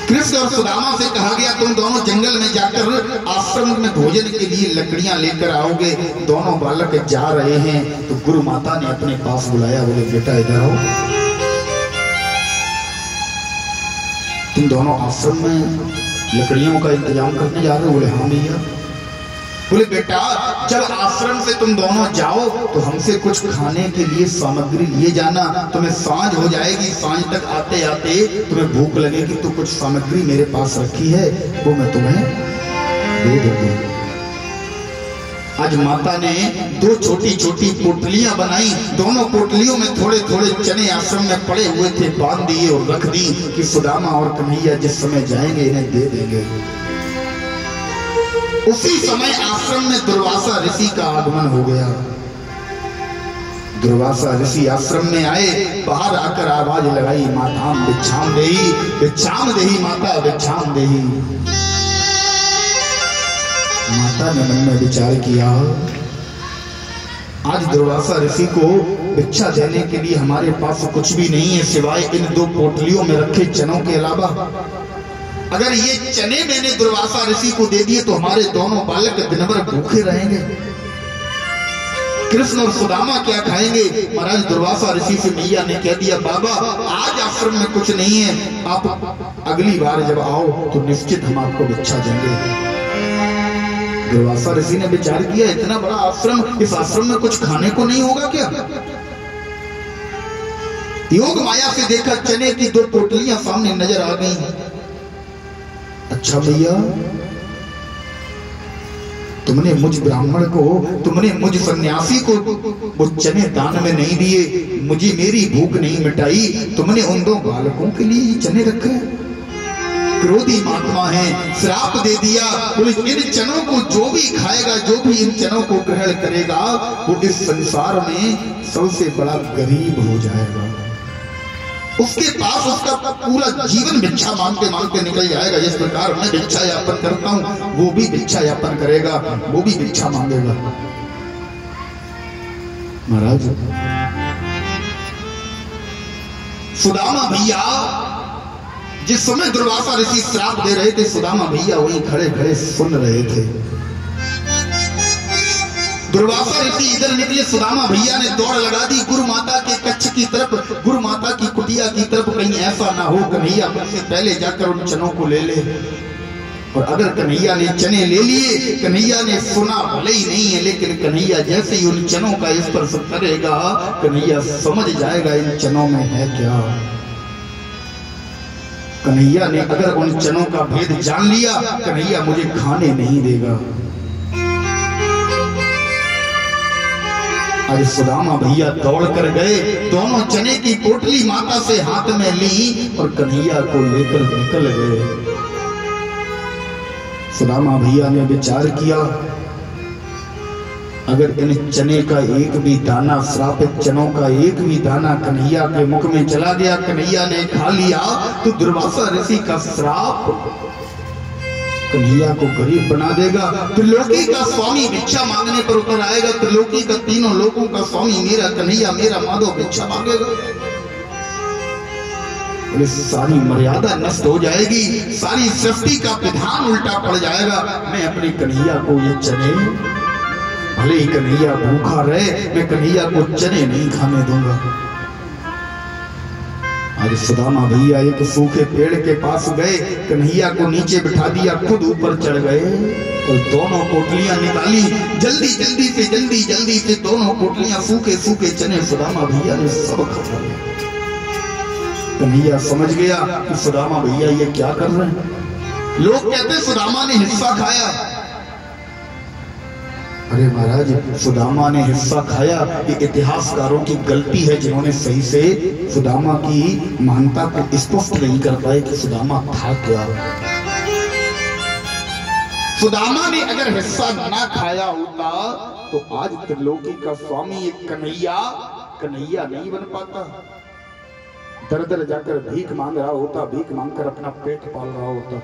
कृष्ण और सुदामा से कहा गया तुम दोनों जंगल में जाकर आश्रम में भोजन के लिए लकड़ियां लेकर आओगे। दोनों बालक जा रहे हैं तो गुरु माता ने अपने पास बुलाया, बोले बेटा इधर आओ, तुम दोनों आश्रम में लकड़ियों का इंतजाम करने जा रहे हो? बोले हाँ भैया। बोले बेटा जब आश्रम से तुम दोनों जाओ तो हमसे कुछ खाने के लिए सामग्री लिए जाना, तुम्हें सांझ हो जाएगी, सांझ तक आते आते तुम्हें भूख लगेगी तो कुछ सामग्री मेरे पास रखी है वो मैं तुम्हें दे दूंगी। आज माता ने दो छोटी छोटी पोटलियां बनाई, दोनों पोटलियों में थोड़े थोड़े चने आश्रम में पड़े हुए थे, बांध दिए और रख दी कि सुदामा और कन्हैया जिस समय जाएंगे इन्हें दे देंगे। उसी समय आश्रम में दुर्वासा ऋषि का आगमन हो गया। दुर्वासा ऋषि आश्रम में आए, बाहर आकर आवाज लगाई, माताम भिक्षाम देही, भिक्षाम देही माता भिक्षाम देही। माता ने मन में विचार किया, आज दुर्वासा ऋषि को भिक्षा देने के लिए हमारे पास कुछ भी नहीं है सिवाय इन दो पोटलियों में रखे चनों के अलावा। अगर ये चने मैंने दुर्वासा ऋषि को दे दिए तो हमारे दोनों बालक दिन भर भूखे रहेंगे। कृष्ण और सुदामा क्या खाएंगे? महाराज दुर्वासा ऋषि से मैया ने कह दिया, बाबा आज आश्रम में कुछ नहीं है, आप अगली बार जब आओ तो निश्चित हम आपको भिक्षा देंगे। दुर्वासा ऋषि ने विचार किया, इतना बड़ा आश्रम, इस आश्रम में कुछ खाने को नहीं होगा क्या? योग माया से देखा चने की दो पोटलियां सामने नजर आ गई। अच्छा भैया तुमने मुझ ब्राह्मण को, तुमने मुझ सन्यासी को वो चने दान में नहीं दिए, मुझे मेरी भूख नहीं मिटाई, तुमने उन दो बालकों के लिए चने रखे। क्रोधी महात्मा है, श्राप दे दिया, बोले इन चनों को जो भी खाएगा, जो भी इन चनों को ग्रहण करेगा वो इस संसार में सबसे बड़ा गरीब हो जाएगा। उसके पास उसका पूरा जीवन भिक्षा मांगते निकल जाएगा। जिस प्रकार मैं भिक्षा यापन करता हूं वो भी भिक्षा यापन करेगा, वो भी भिक्षा मांगेगा। महाराज सुदामा भैया जिस समय दुर्वासा ऋषि श्राप दे रहे थे, सुदामा भैया वहीं खड़े खड़े सुन रहे थे। दुर्वासा ऋषि इधर निकले, सुदामा भैया ने दौड़ लगा दी गुरु माता के कक्ष की तरफ, गुरु माता की कुटिया की तरफ। कहीं ऐसा ना हो कन्हैया मुझसे पहले जाकर उन चनों को ले ले। और अगर कन्हैया ने चने ले लिए, कन्हैया ने सुना भले ही नहीं है, लेकिन कन्हैया जैसे ही उन चनों का स्पर्श करेगा कन्हैया समझ जाएगा इन चनों में है क्या। कन्हैया ने अगर उन चनों का भेद जान लिया कन्हैया मुझे खाने नहीं देगा। आज सुदामा भैया दौड़ कर गए, दोनों चने की पोटली माता से हाथ में ली और कन्हैया को लेकर निकल गए। सुदामा भैया ने विचार किया, अगर इन चने का एक भी दाना, श्रापित चनों का एक भी दाना कन्हैया के मुख में चला गया, कन्हैया ने खा लिया तो दुर्वासा ऋषि का श्राप कन्हैया को गरीब बना देगा। त्रिलोकी का स्वामी भिक्षा मांगने पर उतर आएगा, त्रिलोकी का तीनों लोगों का स्वामी मेरा कन्हैया, मेरा माधव भिक्षा मांगेगा। सारी मर्यादा नष्ट हो जाएगी, सारी सृष्टि का विधान उल्टा पड़ जाएगा। मैं अपने कन्हैया को ये चने, भले ही कन्हैया भूखा रहे, मैं कन्हैया को चने नहीं खाने दूंगा। आज सुदामा भैया एक सूखे पेड़ के पास गए, कन्हैया को नीचे बिठा दिया, खुद ऊपर चढ़ गए और दोनों पोटलियां निकाली। जल्दी से दोनों पोटलियां, सूखे सूखे चने सुदामा भैया ने सब खा लिया। कन्हैया समझ गया कि सुदामा भैया ये क्या कर रहे हैं। लोग कहते सुदामा ने हिस्सा खाया। अरे महाराज सुदामा ने हिस्सा खाया, ये इतिहासकारों की गलती है जिन्होंने सही से सुदामा की महानता को स्पष्ट नहीं कर पाए कि सुदामा था क्या। सुदामा ने अगर हिस्सा ना खाया होता तो आज त्रिलोकी का स्वामी एक कन्हैया नहीं बन पाता। दर दर जाकर भीख मांग रहा होता, भीख मांगकर अपना पेट पाल रहा होता।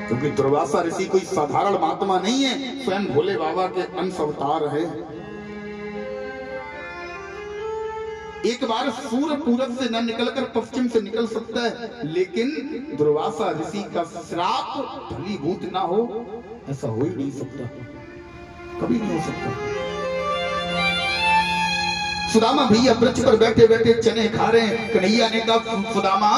क्योंकि दुर्वासा ऋषि कोई साधारण महात्मा नहीं है, स्वयं भोले बाबा के अंश अवतार है। एक बार सूर्य पूरब से न निकलकर पश्चिम से निकल सकता है, लेकिन दुर्वासा ऋषि का श्राप फलीभूत ना हो, ऐसा हो ही नहीं सकता, कभी नहीं हो सकता। सुदामा भैया वृक्ष पर बैठे बैठे चने खा रहे हैं। कन्हैया ने कहा, सुदामा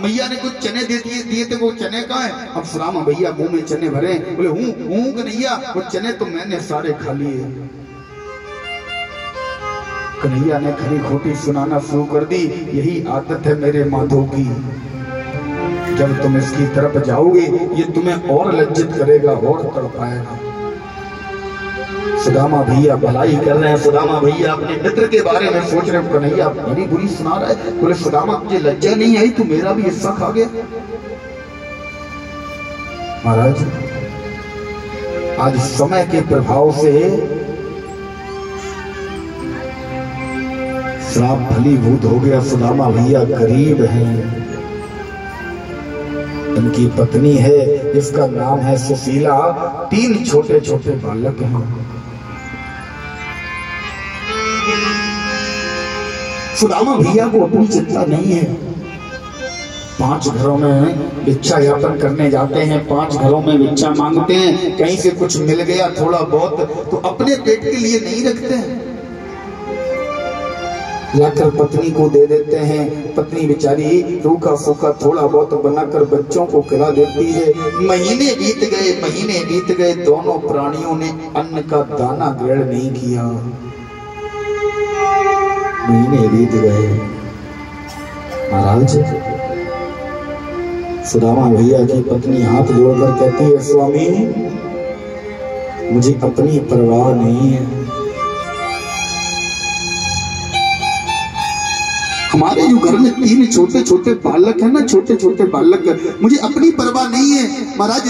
मैया ने कुछ चने दिए थे, वो चने कहाँ हैं? अब सुदामा भैया मुंह में चने भरे, बोले हूँ कन्हैया, वो चने तो मैंने सारे खा लिए। कन्हैया ने खरी खोटी सुनाना शुरू कर दी, यही आदत है मेरे माधो की, जब तुम इसकी तरफ जाओगे ये तुम्हें और लज्जित करेगा और तड़पाएगा। सुदामा भैया भलाई कर रहे हैं, सुदामा भैया अपने मित्र के बारे में सोच रहे हैं। कन्हैया बड़ी बुरी सुना रहा है, बोले सुदामा तुझे लज्जा नहीं आई, तू मेरा भी हिस्सा खा गया। महाराज आज समय के प्रभाव से श्राप फलीभूत हो गया। सुदामा भैया गरीब हैं, उनकी पत्नी है जिसका नाम है सुशीला, 3 छोटे छोटे बालक हैं। सुदामा भैया को अपनी चिंता नहीं है। 5 घरों में भिक्षा यापन करने जाते हैं, 5 घरों में भिक्षा मांगते हैं, कहीं से कुछ मिल गया थोड़ा बहुत तो अपने पेट के लिए नहीं रखते हैं, लाकर पत्नी को दे देते हैं। पत्नी बेचारी रूखा सूखा थोड़ा बहुत बनाकर बच्चों को खिला देती है। महीने बीत गए, दोनों प्राणियों ने अन्न का दाना ग्रहण नहीं किया। महीने बीत गए। महाराज सुदामा भैया की पत्नी हाथ जोड़कर कहती है, स्वामी मुझे अपनी परवाह नहीं है, हमारे जो घर में 3 छोटे छोटे बालक है ना, छोटे छोटे बालक, मुझे अपनी परवाह नहीं है। महाराज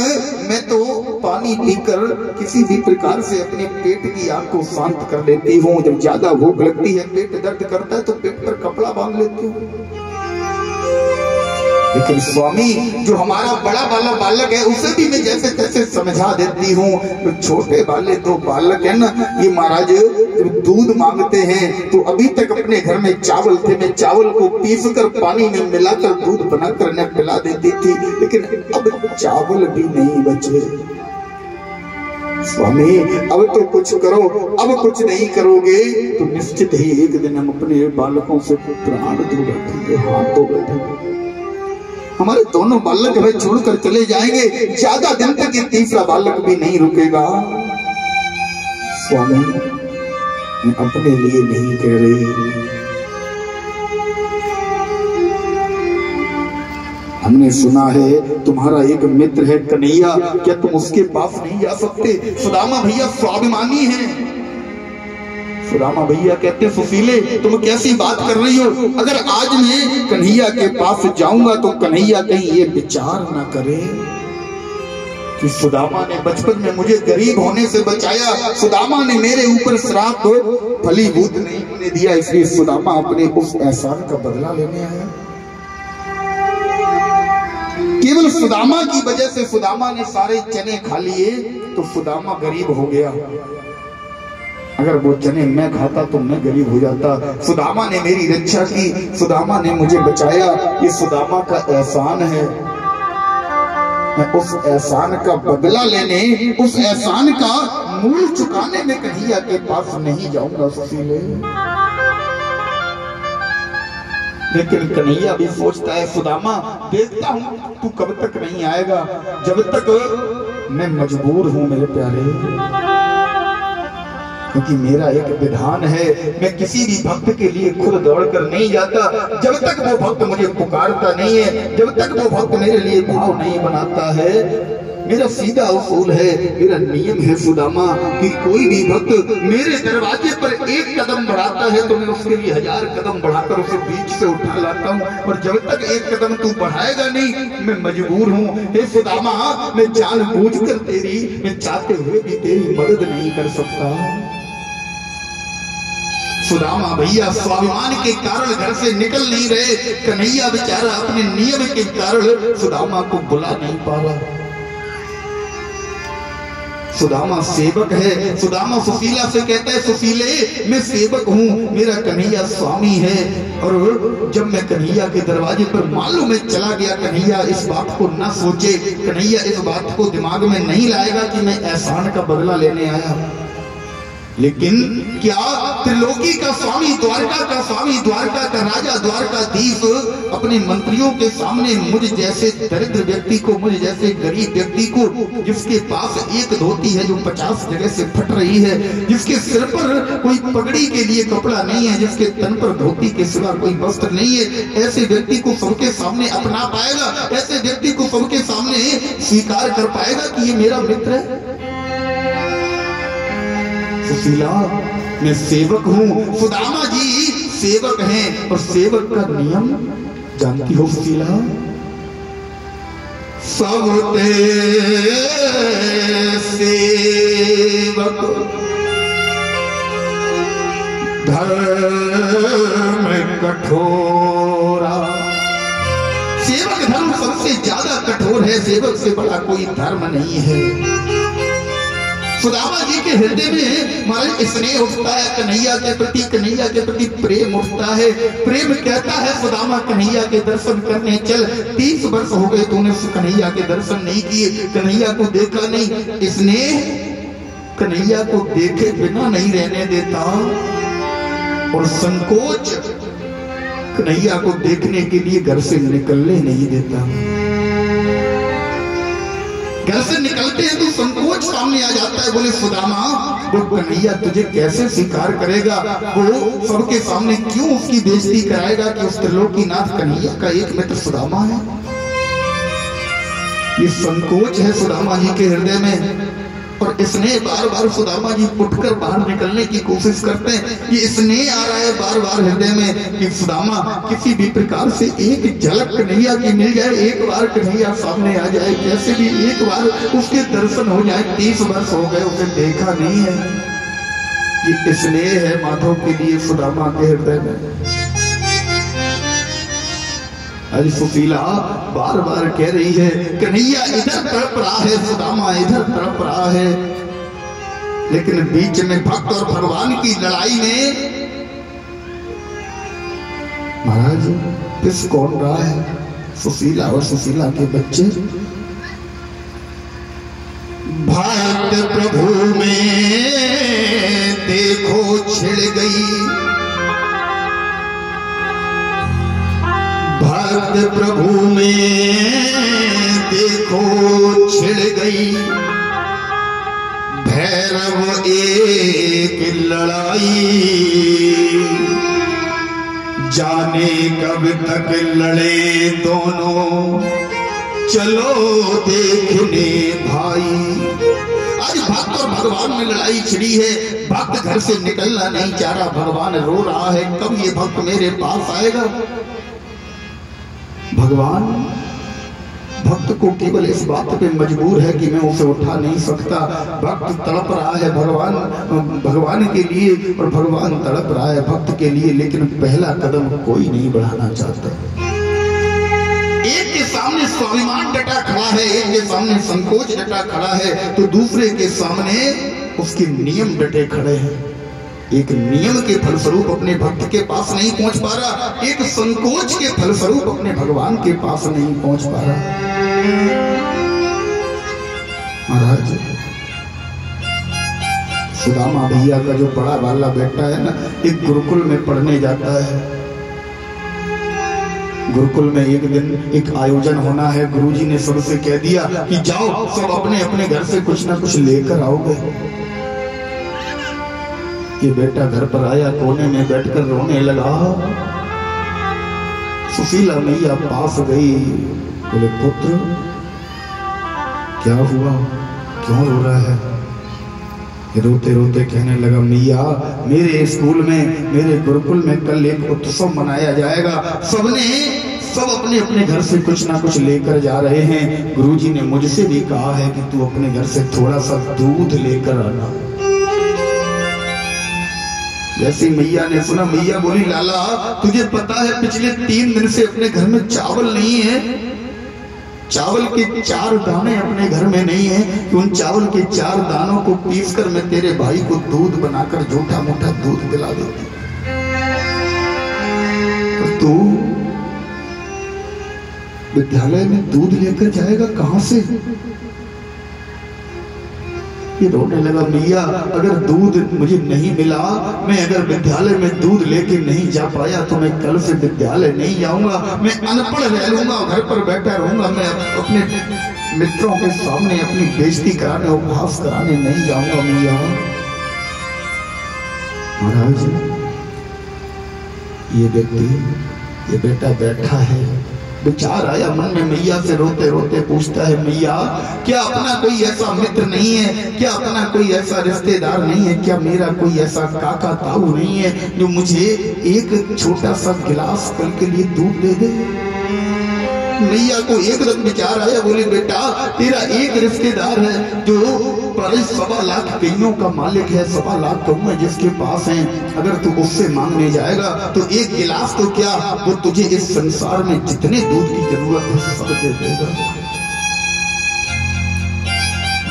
मैं तो पानी पीकर किसी भी प्रकार से अपने पेट की आग को शांत कर लेती हूँ। जब ज्यादा भूख लगती है, पेट दर्द करता है तो पेट पर कपड़ा बांध लेती हूँ। लेकिन स्वामी जो हमारा बड़ा वाला बालक है उसे भी मैं जैसे तैसे समझा देती हूँ। तो छोटे वाले 2 बालक है ना, ये महाराज दूध मांगते हैं तो अभी तक अपने घर में चावल थे, मैं चावल को पीसकर पानी में मिलाकर दूध बनाकर उन्हें पिला देती थी, लेकिन अब चावल भी नहीं बचे। स्वामी अब तो कुछ करो, अब कुछ नहीं करोगे तो निश्चित ही एक दिन हम अपने बालकों से प्राण दो बैठेंगे, हाथ धो बैठेंगे। हमारे दोनों बालक हमें छोड़कर चले जाएंगे, ज्यादा दिन तक ये 3रा बालक भी नहीं रुकेगा। स्वामी मैं अपने लिए नहीं कह रही, हमने सुना है तुम्हारा एक मित्र है कन्हैया, क्या तुम उसके पास नहीं जा सकते? सुदामा भैया स्वाभिमानी हैं। सुदामा भैया कहते, सुशीले तुम कैसी बात कर रही हो? अगर आज मैं कन्हैया के पास जाऊंगा तो कन्हैया कहीं ये विचार ना करे कि सुदामा ने बचपन में मुझे गरीब होने से बचाया, सुदामा ने मेरे ऊपर श्राप फलीभूत नहीं होने दिया, इसलिए सुदामा अपने उस एहसान का बदला लेने आया। केवल सुदामा की वजह से सुदामा ने सारे चने खा लिए तो सुदामा गरीब हो गया। अगर वो चने मैं खाता तो मैं गरीब हो जाता। सुदामा ने मेरी रक्षा की, सुदामा ने मुझे बचाया, ये सुदामा का एहसान है। मैं उस एहसान का बदला लेने, उस एहसान का मूल चुकाने में कन्हैया के पास नहीं जाऊंगा सुशीले। लेकिन कन्हैया भी सोचता है, सुदामा देखता हूं तू कब तक नहीं आएगा, जब तक मैं मजबूर हूं मेरे प्यारे, क्योंकि मेरा एक विधान है, मैं किसी भी भक्त के लिए खुद दौड़कर नहीं जाता जब तक वो भक्त मुझे पुकारता नहीं है, जब तक वो भक्त मेरे लिए भाव नहीं बनाता है। मेरा सीधा उसूल है, मेरा नियम है सुदामा कि कोई भी भक्त मेरे दरवाजे पर 1 कदम बढ़ाता है तो मैं उसके लिए 1000 कदम बढ़ाकर उसे बीच से उठा लाता हूँ, और जब तक 1 कदम तू बढ़ाएगा नहीं मैं मजबूर हूँ। हे सुदामा मैं जानबूझकर तेरी, मैं चाहते हुए भी तेरी मदद नहीं कर सकता। सुदामा भैया स्वाभिमान के कारण घर से निकल नहीं रहे, कन्हैया बेचारा अपने नियम के कारण सुदामा को बुला नहीं पा रहा। सुदामा सेवक है। सुदामा सुशीला से कहता है, सुशीले मैं सेवक हूँ, मेरा कन्हैया स्वामी है। और जब मैं कन्हैया के दरवाजे पर मालूम में चला गया, कन्हैया इस बात को न सोचे, कन्हैया इस बात को दिमाग में नहीं लाएगा कि मैं एहसान का बदला लेने आया। लेकिन क्या त्रिलोकी का स्वामी, द्वारका का स्वामी, द्वारका का राजा, द्वारकाधीश अपने मंत्रियों के सामने मुझ जैसे दरिद्र व्यक्ति को, मुझ जैसे गरीब व्यक्ति को, जिसके पास एक धोती है जो 50 जगह से फट रही है, जिसके सिर पर कोई पगड़ी के लिए कपड़ा नहीं है, जिसके तन पर धोती के सिवा कोई वस्त्र नहीं है, ऐसे व्यक्ति को सबके सामने अपना पाएगा? ऐसे व्यक्ति को सबके सामने स्वीकार कर पाएगा कि ये मेरा मित्र है? सुशीला मैं सेवक हूँ, सुदामा जी सेवक हैं, और सेवक का नियम जानती हो सुशीला? सब सेवक धर्म कठोरा। सेवक धर्म सबसे ज्यादा कठोर है, सेवक से बड़ा कोई धर्म नहीं है। सुदामा जी के हृदय में महाराज स्नेह उठता है कन्हैया के प्रति, कन्हैया के प्रति प्रेम उठता है। प्रेम कहता है, सुदामा कन्हैया के दर्शन करने चल। 30 वर्ष हो गए तूने कन्हैया के दर्शन नहीं किए, कन्हैया को देखा नहीं। स्नेह कन्हैया को देखे बिना नहीं रहने देता, और संकोच कन्हैया को देखने के लिए घर से निकलने नहीं देता। घर से निकलते हैं तो संकोच सामने आ जाता है। बोले सुदामा, वो कन्हैया तुझे कैसे स्वीकार करेगा? वो सबके सामने क्यों उसकी बेइज्जती कराएगा कि उस त्रिलोकीनाथ कन्हैया का एक मित्र सुदामा है? ये संकोच है सुदामा जी के हृदय में, और स्नेह बार बार सुदामा जी उठकर बाहर निकलने की कोशिश करते हैं। ये स्नेह आ रहा है बार बार हृदय में कि सुदामा किसी भी प्रकार से एक झलक कन्हैया की मिल जाए, एक बार कन्हैया सामने आ जाए, कैसे भी एक बार उसके दर्शन हो जाए। 30 वर्ष हो गए उसे देखा नहीं है। ये स्नेह है माधव के लिए सुदामा के हृदय में। अरे सुशीला बार बार कह रही है, कन्हैया इधर तड़प रहा है, सुदामा इधर तड़प रहा है, लेकिन बीच में भक्त और भगवान की लड़ाई में महाराज पिस कौन रहा है? सुशीला और सुशीला के बच्चे। भक्त प्रभु में देखो छिड़ गई, भक्त प्रभु में देखो छिड़ गई, भैरव एक लड़ाई, जाने कब तक लड़े दोनों, चलो देखने भाई। आज भक्त और भगवान में लड़ाई छिड़ी है। भक्त घर से निकलना नहीं चाह रहा, भगवान रो रहा है, कब ये भक्त मेरे पास आएगा? भगवान भक्त को केवल इस बात पे मजबूर है कि मैं उसे उठा नहीं सकता। भक्त तड़प रहा है भगवान के लिए, और भगवान तड़प रहा है भक्त के लिए, लेकिन पहला कदम कोई नहीं बढ़ाना चाहता। एक के सामने स्वाभिमान डटा खड़ा है, एक के सामने संकोच डटा खड़ा है, तो दूसरे के सामने उसके नियम डटे खड़े हैं। एक नियम के फलस्वरूप अपने भक्त के पास नहीं पहुंच पा रहा, एक संकोच के फलस्वरूप अपने भगवान के पास नहीं पहुंच पा रहा। महाराज सुदामा भैया का जो बड़ा वाला बेटा है ना, एक गुरुकुल में पढ़ने जाता है। गुरुकुल में एक दिन एक आयोजन होना है, गुरुजी ने सबसे कह दिया कि जाओ सब अपने अपने घर से कुछ ना कुछ लेकर आओगे। ये बेटा घर पर आया, कोने में बैठकर रोने लगा। सुशीला मैया पास गई, बोले पुत्र क्या हुआ, क्यों रो रहा है? रोते रोते कहने लगा, मैया मेरे स्कूल में, मेरे गुरुकुल में कल एक उत्सव मनाया जाएगा, सब अपने अपने घर से कुछ ना कुछ लेकर जा रहे हैं। गुरुजी ने मुझसे भी कहा है कि तू अपने घर से थोड़ा सा दूध लेकर आना। जैसे मैया ने सुना, मैया बोली, लाला तुझे पता है पिछले 3 दिन से अपने घर में चावल नहीं है। चावल के 4 दाने अपने घर में नहीं है कि उन चावल के 4 दानों को पीसकर मैं तेरे भाई को दूध बनाकर झूठा मूठा दूध पिला देती। तू विद्यालय में दूध लेकर जाएगा कहां से? ये रोने लगा, मैया अगर दूध मुझे नहीं मिला, मैं अगर विद्यालय में दूध लेके नहीं जा पाया तो मैं कल से विद्यालय नहीं जाऊंगा, मैं अनपढ़ रह लूंगा, घर पर बैठा रहूंगा, मैं अपने मित्रों के सामने अपनी बेइज्जती कराने उपहास कराने नहीं जाऊंगा। मैया महाराज ये व्यक्ति, ये बेटा बैठा है, विचार आया मन में, मैया से रोते रोते पूछता है, मैया क्या अपना कोई ऐसा मित्र नहीं है, क्या अपना कोई ऐसा रिश्तेदार नहीं है, क्या मेरा कोई ऐसा काका ताऊ नहीं है जो मुझे एक छोटा सा गिलास कल के लिए दूध दे दे? मैया को एकदम विचार आया, बोले बेटा तेरा एक रिश्तेदार है जो 2.25 लाख कईयों का मालिक है, 2.25 लाख कौए जिसके पास हैं, अगर तू उससे मांगने जाएगा तो एक गिलास तो क्या वो तुझे इस संसार में जितने दूध की जरूरत है सब दे देगा।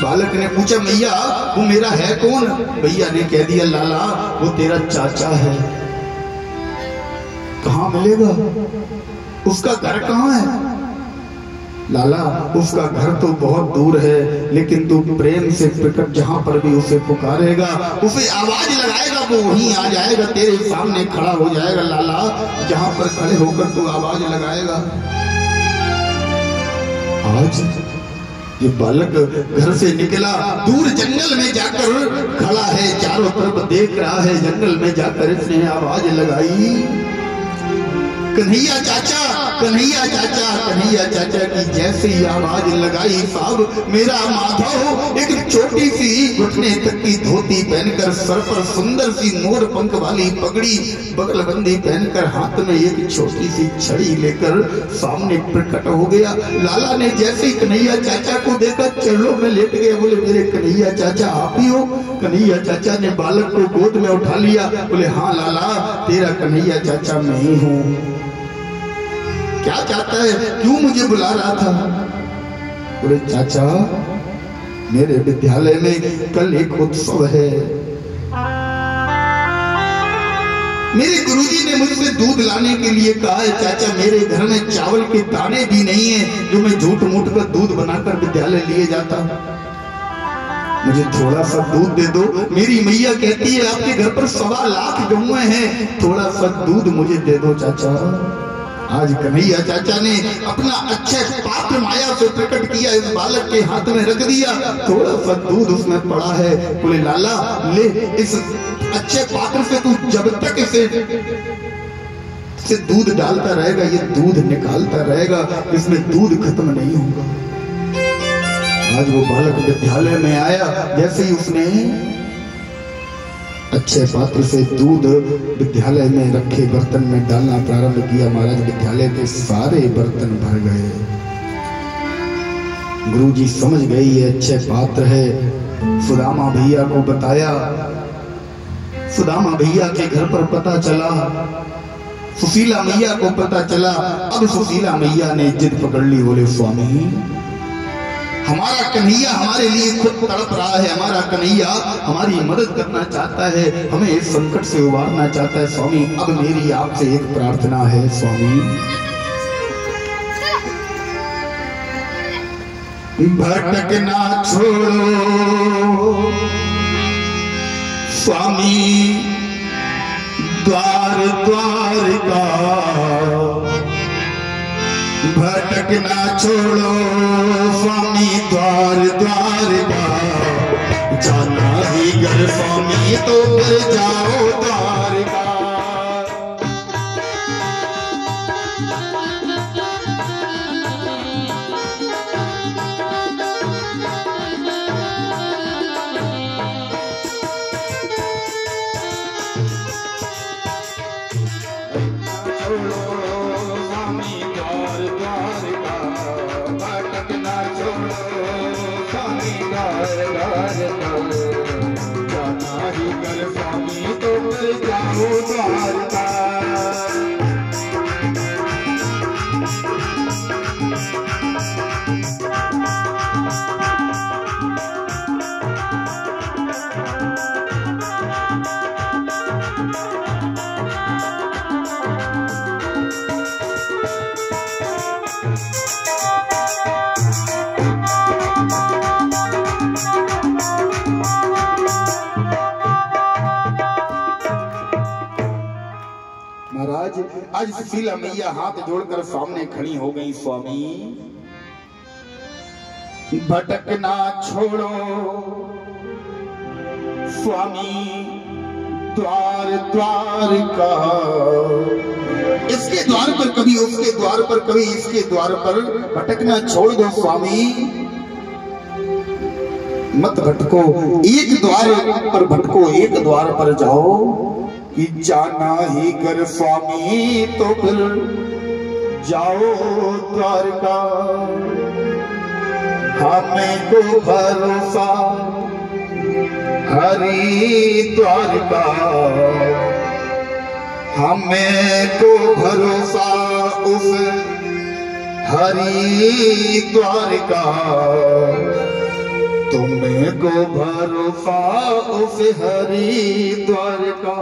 बालक ने पूछा, मैया वो मेरा है कौन? भैया ने कह दिया, लाला वो तेरा चाचा है। कहाँ मिलेगा? उसका घर कहाँ है? लाला उसका घर तो बहुत दूर है, लेकिन तू प्रेम से प्रकट जहां पर भी उसे पुकारेगा, उसे आवाज लगाएगा, वो वहीं आ जाएगा, तेरे सामने खड़ा हो जाएगा। लाला जहां पर खड़े होकर तू आवाज लगाएगा। आज ये बालक घर से निकला, दूर जंगल में जाकर खड़ा है, चारों तरफ देख रहा है। जंगल में जाकर इसने आवाज लगाई, कन्हैया चाचा, कन्हैया चाचा, कन्हैया चाचा की जैसे ही आवाज लगाई, साहब मेरा माधव एक छोटी सी घुटने तक की धोती पहनकर, सर पर सुंदर सी मोर पंख वाली पगड़ी, बगलबंदी पहनकर, हाथ में एक छोटी सी छड़ी लेकर सामने प्रकट हो गया। लाला ने जैसे ही कन्हैया चाचा को देखा, चरणों में लेट गए, बोले मेरे कन्हैया चाचा आप ही हो? कन्हैया चाचा ने बालक को गोद में उठा लिया, बोले हाँ लाला तेरा कन्हैया चाचा मैं ही हूँ। क्या चाहता है, क्यों मुझे बुला रहा था? बोले चाचा मेरे विद्यालय में कल एक उत्सव है, मेरे गुरुजी ने मुझसे दूध लाने के लिए कहा है। चाचा मेरे घर में चावल के दाने भी नहीं है जो मैं झूठ मूठ कर दूध बनाकर विद्यालय लिए जाता, मुझे थोड़ा सा दूध दे दो। मेरी मैया कहती है आपके घर पर 2.25 लाख गौएं हैं, थोड़ा सा दूध मुझे दे दो चाचा। आज कन्हैया चाचा ने अपना अच्छे पात्र माया से प्रकट किया, इस बालक के हाथ में रख दिया, थोड़ा सा दूध उसमें पड़ा है। बोले लाला ले इस अच्छे पात्र से तू जब तक इसे दूध डालता रहेगा, ये दूध निकालता रहेगा, इसमें दूध खत्म नहीं होगा। आज वो बालक विद्यालय में आया, जैसे ही उसने अच्छे पात्र से दूध विद्यालय में रखे बर्तन में डालना प्रारंभ किया, महाराज विद्यालय के सारे बर्तन भर गए। गुरुजी समझ गए ये अच्छे पात्र है, सुदामा भैया को बताया, सुदामा भैया के घर पर पता चला, सुशीला मैया को पता चला। अब सुशीला मैया ने जिद पकड़ ली, बोले स्वामी हमारा कन्हैया हमारे लिए खुद तड़प रहा है, हमारा कन्हैया हमारी मदद करना चाहता है, हमें इस संकट से उबारना चाहता है। स्वामी अब मेरी आपसे एक प्रार्थना है, स्वामी भटकना छोड़ो, स्वामी द्वार द्वार का भटकना छोड़ो, स्वामी द्वार द्वार का, जाना ही घर स्वामी तो फिर जाओ द्वार का। आज सुशीला मैया हाथ जोड़कर सामने खड़ी हो गई। स्वामी भटकना छोड़ो स्वामी, द्वार द्वार का, इसके द्वार पर कभी उसके द्वार पर कभी इसके द्वार पर भटकना छोड़ दो स्वामी, मत भटको, एक द्वार पर भटको, एक द्वार पर जाओ कि जाना ही कर स्वामी तो फिर जाओ द्वारका। हमें को भरोसा हरि द्वारका, हमें को भरोसा उस हरि द्वारका, तुम्हें को भरोसा उस हरि द्वारका।